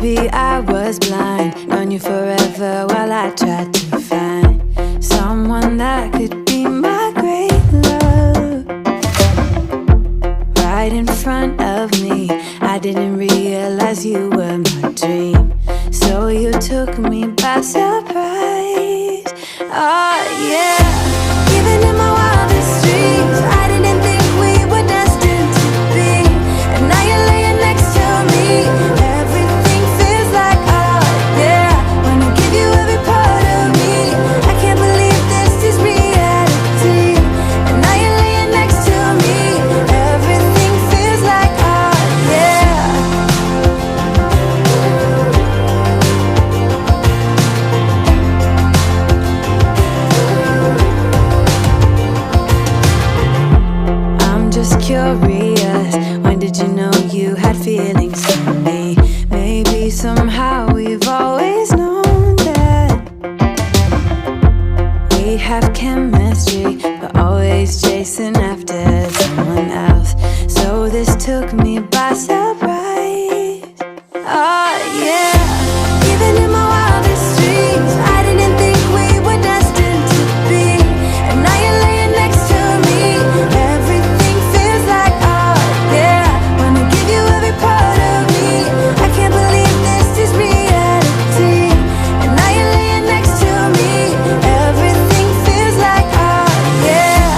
Maybe I was blind, known you forever while I tried to find someone that could be my great love. Right in front of me, I didn't realize you were my dream, so you took me by surprise. Oh yeah, even in my wildest dreams, I didn't think we were destined to be. And now you're laying next to me, everything feels like oh yeah. Wanna give you every part of me, I can't believe this is reality. And now you're laying next to me, everything feels like oh yeah. I'm just curious, when did you know you had feelings for me? Maybe somehow we've always known that we have chemistry, but always chasing after someone else. So this took me by surprise. Oh yeah, even in my wildest dreams, I didn't think we were destined to be. And now you're laying next to me, everything feels like oh yeah. Wanna give you every part of me, I can't believe this is reality. And now you're laying next to me, everything feels like oh yeah.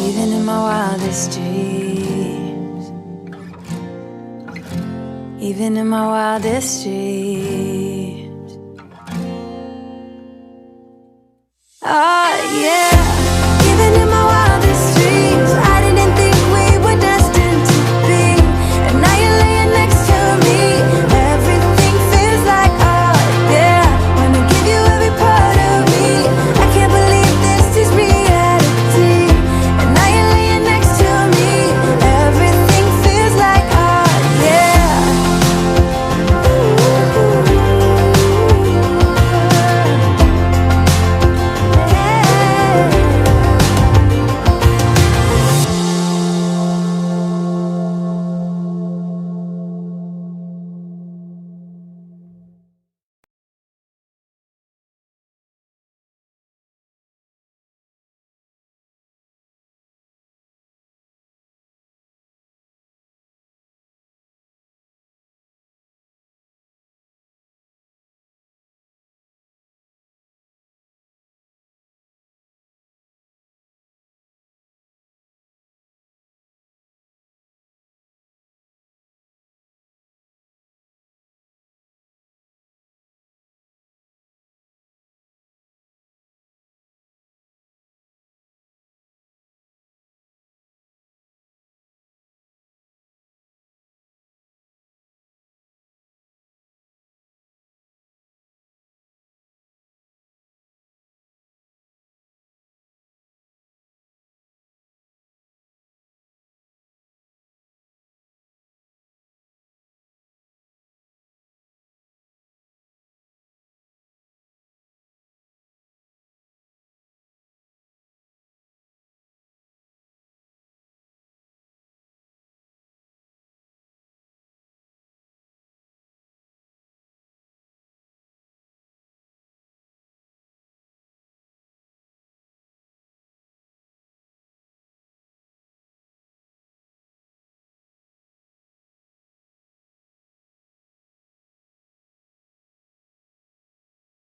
Even in my wildest dreams, even in my wildest dreams, oh yeah.